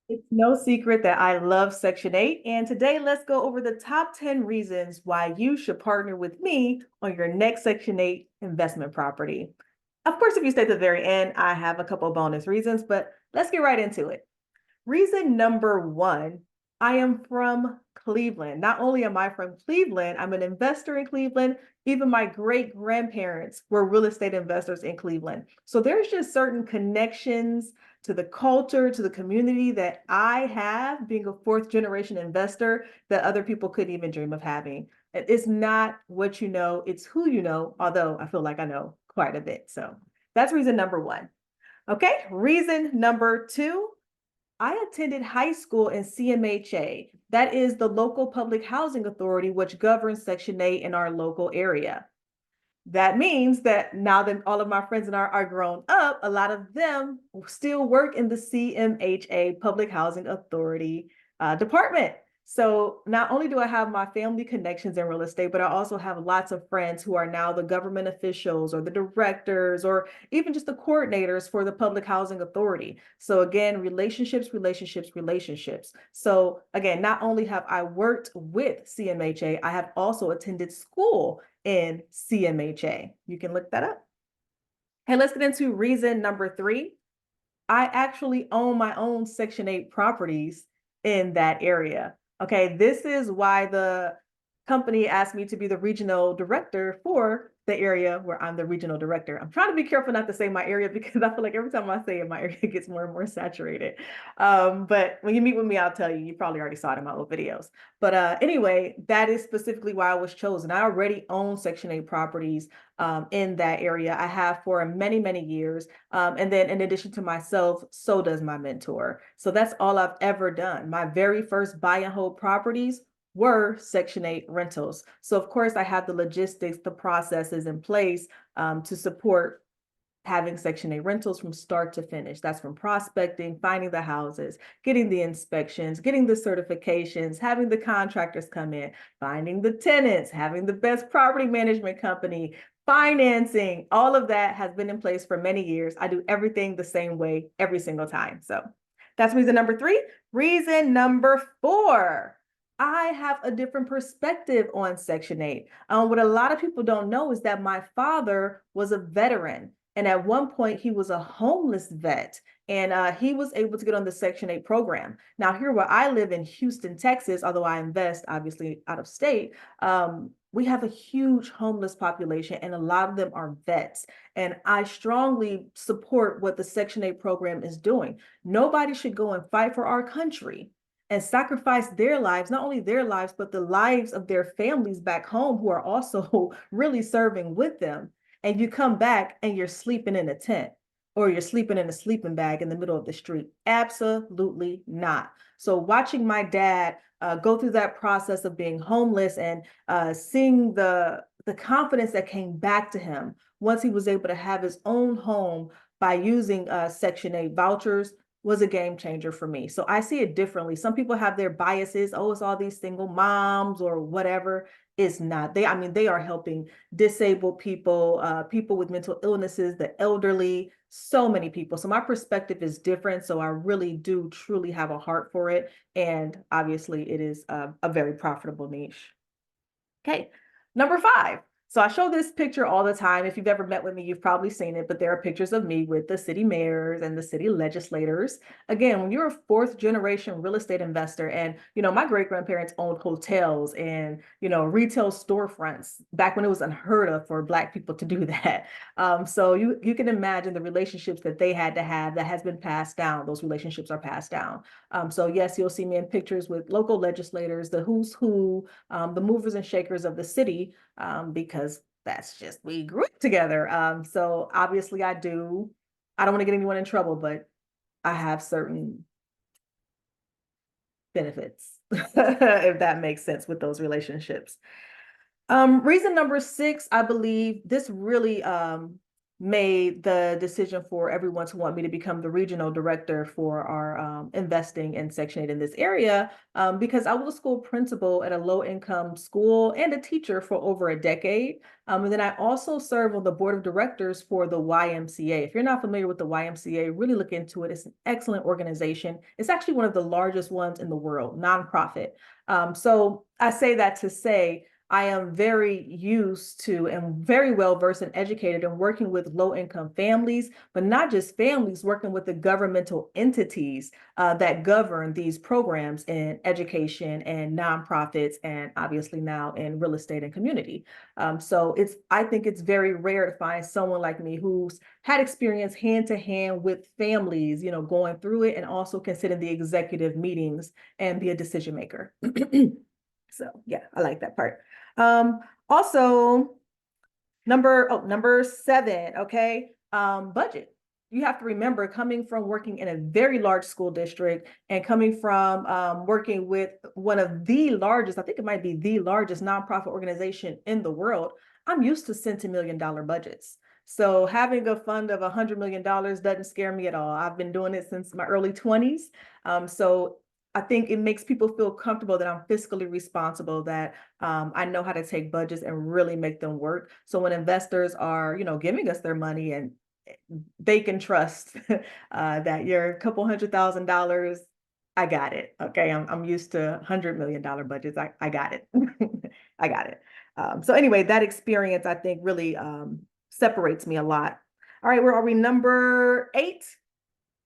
It's no secret that I love Section 8, and today let's go over the top 10 reasons why you should partner with me on your next Section 8 investment property. Of course, if you stay to the very end, I have a couple of bonus reasons, but let's get right into it. Reason number one, I am from Cleveland. Not only am I from Cleveland, I'm an investor in Cleveland. Even my great grandparents were real estate investors in Cleveland. So there's just certain connections to the culture, to the community that I have being a fourth generation investor that other people couldn't even dream of having. It's not what you know, it's who you know, although I feel like I know quite a bit. So that's reason number one. Okay, reason number two, I attended high school in CMHA. That is the local public housing authority, which governs Section 8 in our local area. That means that now that all of my friends and I are grown up, a lot of them still work in the CMHA Public Housing Authority department. So not only do I have my family connections in real estate, but I also have lots of friends who are now the government officials or the directors or even just the coordinators for the Public Housing Authority. So again, relationships, relationships, relationships. So again, not only have I worked with CMHA, I have also attended school in CMHA. You can look that up. Hey, let's get into reason number three. I actually own my own Section 8 properties in that area. Okay, this is why the company asked me to be the regional director for the area where I'm the regional director. I'm trying to be careful not to say my area because I feel like every time I say it, my area gets more and more saturated. But when you meet with me, I'll tell you, you probably already saw it in my old videos. But anyway, that is specifically why I was chosen. I already own Section 8 properties in that area. I have for many, many years. And then in addition to myself, so does my mentor. So that's all I've ever done. My very first buy and hold properties were Section 8 rentals. So of course I have the logistics, the processes in place to support having Section 8 rentals from start to finish. That's from prospecting, finding the houses, getting the inspections, getting the certifications, having the contractors come in, finding the tenants, having the best property management company, financing. All of that has been in place for many years. I do everything the same way every single time. So that's reason number three. Reason number four, I have a different perspective on Section 8. What a lot of people don't know is that my father was a veteran. And at one point, he was a homeless vet, and he was able to get on the Section 8 program. Now, here where I live in Houston, Texas, although I invest obviously out of state, we have a huge homeless population, and a lot of them are vets. And I strongly support what the Section 8 program is doing. Nobody should go and fight for our country and sacrifice their lives, not only their lives, but the lives of their families back home who are also really serving with them, and you come back and you're sleeping in a tent or you're sleeping in a sleeping bag in the middle of the street. Absolutely not. So watching my dad go through that process of being homeless and seeing the confidence that came back to him once he was able to have his own home by using Section 8 vouchers was a game changer for me. So I see it differently. Some people have their biases. Oh, it's all these single moms or whatever. It's not. I mean, they are helping disabled people, people with mental illnesses, the elderly, so many people. So my perspective is different. So I really do truly have a heart for it. And obviously it is a very profitable niche. Okay, number five. So I show this picture all the time. If you've ever met with me, you've probably seen it, but there are pictures of me with the city mayors and the city legislators. Again, when you're a fourth generation real estate investor, and my great grandparents owned hotels and retail storefronts back when it was unheard of for Black people to do that. So you can imagine the relationships that they had to have that has been passed down. Those relationships are passed down. So yes, you'll see me in pictures with local legislators, the who's who, the movers and shakers of the city, because that's just, we grew up together. So obviously I don't want to get anyone in trouble, but I have certain benefits, if that makes sense with those relationships. Reason number six, I believe this really made the decision for everyone to want me to become the regional director for our investing in Section 8 in this area, because I was a school principal at a low-income school and a teacher for over a decade. And then I also serve on the board of directors for the YMCA. If you're not familiar with the YMCA, really look into it. It's an excellent organization. It's actually one of the largest ones in the world, nonprofit. So I say that to say, I am very used to and very well versed and educated in working with low income families, but not just families, working with the governmental entities that govern these programs in education and nonprofits, and obviously now in real estate and community. So I think it's very rare to find someone like me who's had experience hand to hand with families, going through it, and also can sit in the executive meetings and be a decision maker. So yeah, I like that part. Also, number 7, okay, budget. You have to remember, coming from working in a very large school district and coming from working with one of the largest, I think it might be the largest nonprofit organization in the world, I'm used to $1 million budgets. So having a fund of $100 million doesn't scare me at all. I've been doing it since my early 20s. So I think it makes people feel comfortable that I'm fiscally responsible, that I know how to take budgets and really make them work. So when investors are, giving us their money, and they can trust that your couple $100,000, I got it. Okay, I'm used to $100 million budgets. I got it. I got it. So anyway, that experience I think really separates me a lot. All right, where are we? Number 8.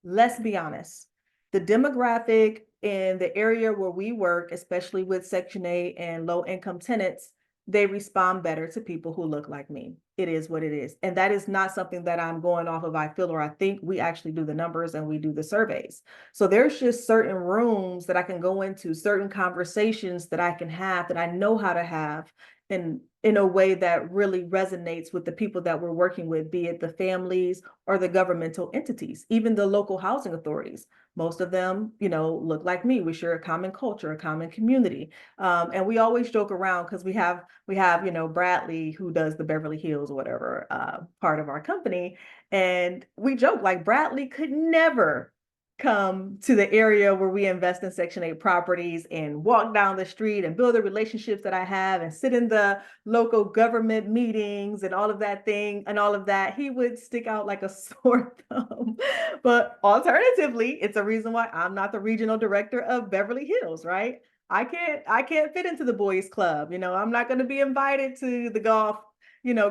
Let's be honest. The demographic in the area where we work, especially with Section 8 and low income tenants, they respond better to people who look like me. It is what it is. And that is not something that I'm going off of I feel or I think. We actually do the numbers and we do the surveys. So there's just certain rooms that I can go into, certain conversations that I can have, that I know how to have in a way that really resonates with the people that we're working with, be it the families or the governmental entities, even the local housing authorities. Most of them, look like me. We share a common culture, a common community. And we always joke around because we have, Bradley, who does the Beverly Hills or whatever part of our company. And we joke like Bradley could never come to the area where we invest in Section 8 properties and walk down the street and build the relationships that I have and sit in the local government meetings and all of that thing and all of that. He would stick out like a sore thumb. But alternatively, it's a reason why I'm not the regional director of Beverly Hills, right? I can't fit into the boys club. I'm not going to be invited to the golf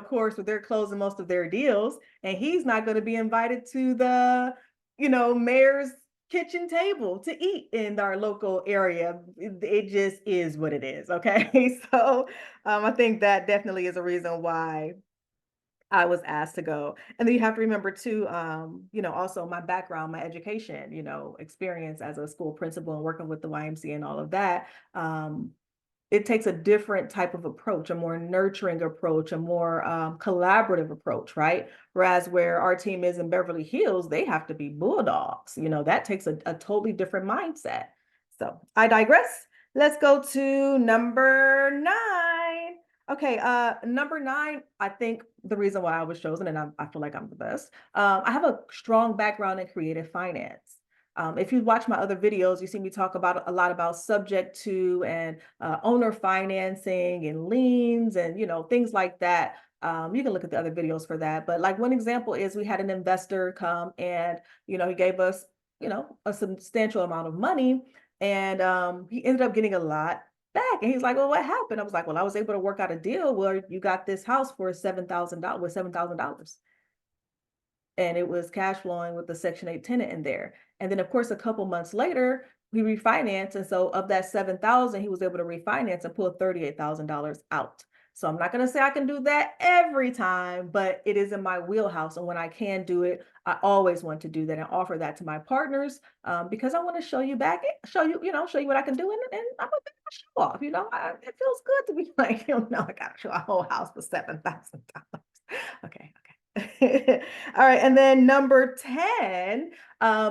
course where they're closing most of their deals. And he's not going to be invited to the mayor's kitchen table to eat in our local area. It just is what it is. Okay. So I think that definitely is a reason why I was asked to go. And then you have to remember too, also my background, my education, experience as a school principal and working with the YMCA and all of that. It takes a different type of approach, a more nurturing approach, a more collaborative approach, right? Whereas where our team is in Beverly Hills, they have to be bulldogs. That takes a totally different mindset. So I digress. Let's go to number 9. Okay, number 9, I think the reason why I was chosen, and I feel like I'm the best, I have a strong background in creative finance. If you watch my other videos, you see me talk about a lot about subject to and owner financing and liens and things like that. You can look at the other videos for that. But like one example is we had an investor come and he gave us a substantial amount of money, and he ended up getting a lot back. And he's like, "Well, what happened?" I was like, "Well, I was able to work out a deal where you got this house for $7,000 with $7,000." And it was cash flowing with the Section 8 tenant in there. And then, of course, a couple months later, we refinanced. And so of that 7,000, he was able to refinance and pull $38,000 out. So I'm not going to say I can do that every time, but it is in my wheelhouse. And when I can do it, I always want to do that and offer that to my partners, because I want to show you back, show you what I can do. And I'm a bit of a show off, it feels good to be like, I got to show a whole house for $7,000. Okay. All right. And then number 10,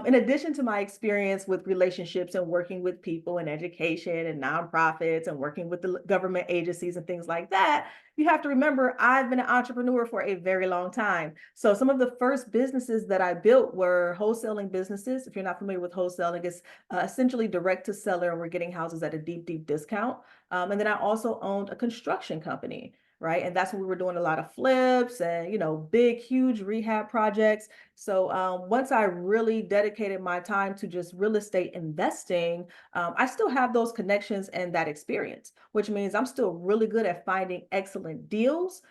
in addition to my experience with relationships and working with people in education and nonprofits and working with the government agencies and things like that, you have to remember I've been an entrepreneur for a very long time. So some of the first businesses that I built were wholesaling businesses. If you're not familiar with wholesaling, it's essentially direct to seller, and we're getting houses at a deep, deep discount. And then I also owned a construction company, right? And that's when we were doing a lot of flips and, big, huge rehab projects. So once I really dedicated my time to just real estate investing, I still have those connections and that experience, which means I'm still really good at finding excellent deals,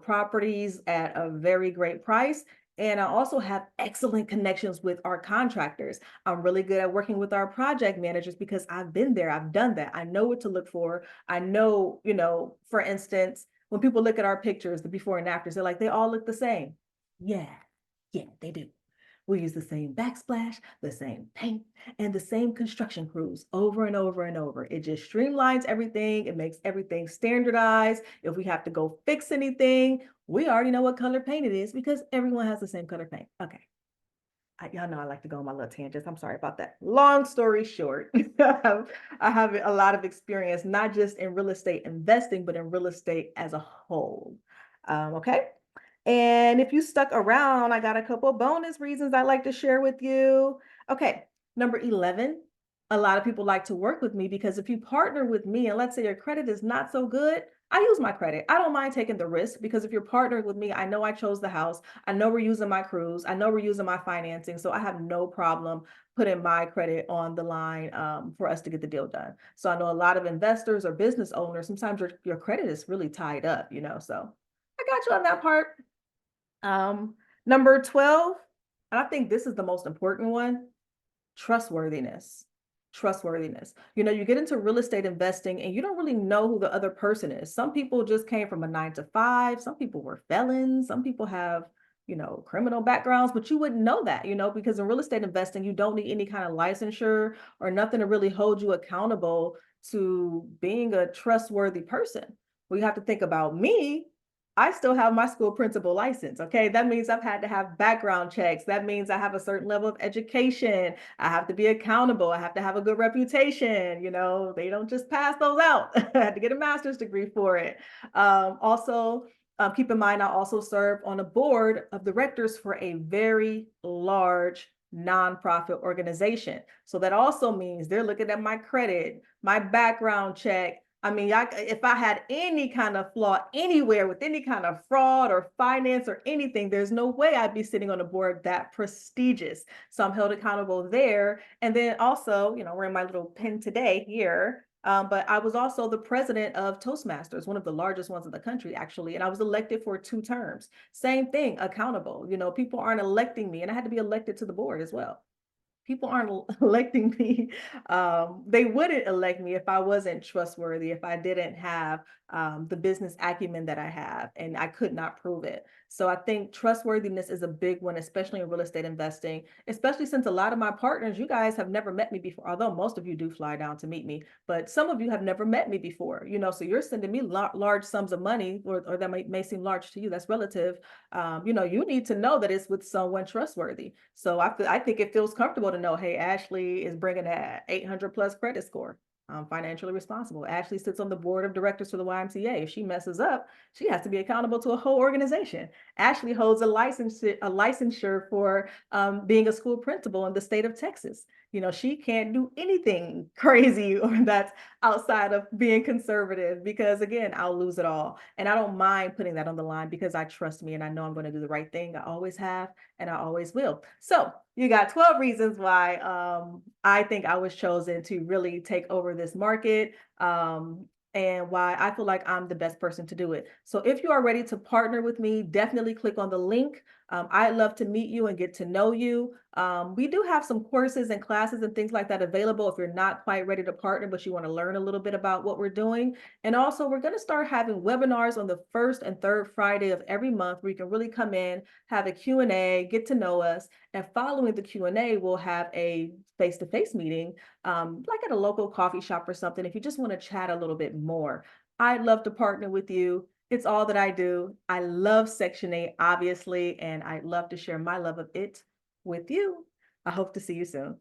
properties at a very great price. And I also have excellent connections with our contractors. I'm really good at working with our project managers because I've been there, I've done that. I know what to look for. I know, for instance, when people look at our pictures, the before and afters, they're like, they all look the same. Yeah, yeah, they do. We use the same backsplash, the same paint, and the same construction crews over and over and over. It just streamlines everything. It makes everything standardized. If we have to go fix anything, we already know what color paint it is because everyone has the same color paint. Okay. Y'all know I like to go on my little tangents. I'm sorry about that. Long story short, I have a lot of experience, not just in real estate investing, but in real estate as a whole. Okay. And if you stuck around, I got a couple bonus reasons I'd like to share with you. Okay. Number 11, a lot of people like to work with me because if you partner with me and let's say your credit is not so good, I use my credit. I don't mind taking the risk because if you're partnering with me, I know I chose the house. I know we're using my crews. I know we're using my financing. So I have no problem putting my credit on the line for us to get the deal done. So I know a lot of investors or business owners, sometimes your credit is really tied up, so I got you on that part. Number 12, and I think this is the most important one, trustworthiness. Trustworthiness. You get into real estate investing and you don't really know who the other person is. Some people just came from a 9 to 5. Some people were felons. Some people have, criminal backgrounds, but you wouldn't know that, because in real estate investing, you don't need any kind of licensure or nothing to really hold you accountable to being a trustworthy person. We have to think about me. I still have my school principal license. Okay. That means I've had to have background checks. That means I have a certain level of education. I have to be accountable. I have to have a good reputation. They don't just pass those out. I had to get a master's degree for it. Also, keep in mind, I also serve on a board of directors for a very large nonprofit organization. So that also means they're looking at my credit, my background check. I mean, if I had any kind of flaw anywhere with any kind of fraud or finance or anything, there's no way I'd be sitting on a board that prestigious. So I'm held accountable there. And then also, wearing my little pin today here. But I was also the president of Toastmasters, one of the largest ones in the country, actually. And I was elected for 2 terms. Same thing, accountable. People aren't electing me, and I had to be elected to the board as well. People aren't electing me. They wouldn't elect me if I wasn't trustworthy, if I didn't have the business acumen that I have, and I could not prove it. So I think trustworthiness is a big one, especially in real estate investing, especially since a lot of my partners, you guys have never met me before, although most of you do fly down to meet me, but some of you have never met me before, so you're sending me large sums of money, or that may seem large to you, that's relative. You need to know that it's with someone trustworthy. So I think it feels comfortable to know, hey, Ashley is bringing that 800 plus credit score. Financially responsible. Ashley sits on the board of directors for the YMCA. If she messes up, she has to be accountable to a whole organization. Ashley holds a licensure for being a school principal in the state of Texas. She can't do anything crazy or that's outside of being conservative because, again, I'll lose it all. And I don't mind putting that on the line because I trust me and I know I'm going to do the right thing. I always have and I always will. So you got 12 reasons why I think I was chosen to really take over this market. And why I feel like I'm the best person to do it. So if you are ready to partner with me, definitely click on the link. I'd love to meet you and get to know you. We do have some courses and classes and things like that available if you're not quite ready to partner, but you want to learn a little bit about what we're doing. And also, we're going to start having webinars on the first and third Friday of every month where you can really come in, have a Q&A, get to know us. And following the Q&A, we'll have a face-to-face meeting, like at a local coffee shop or something, if you just want to chat a little bit more. I'd love to partner with you. It's all that I do. I love Section 8, obviously, and I'd love to share my love of it with you. I hope to see you soon.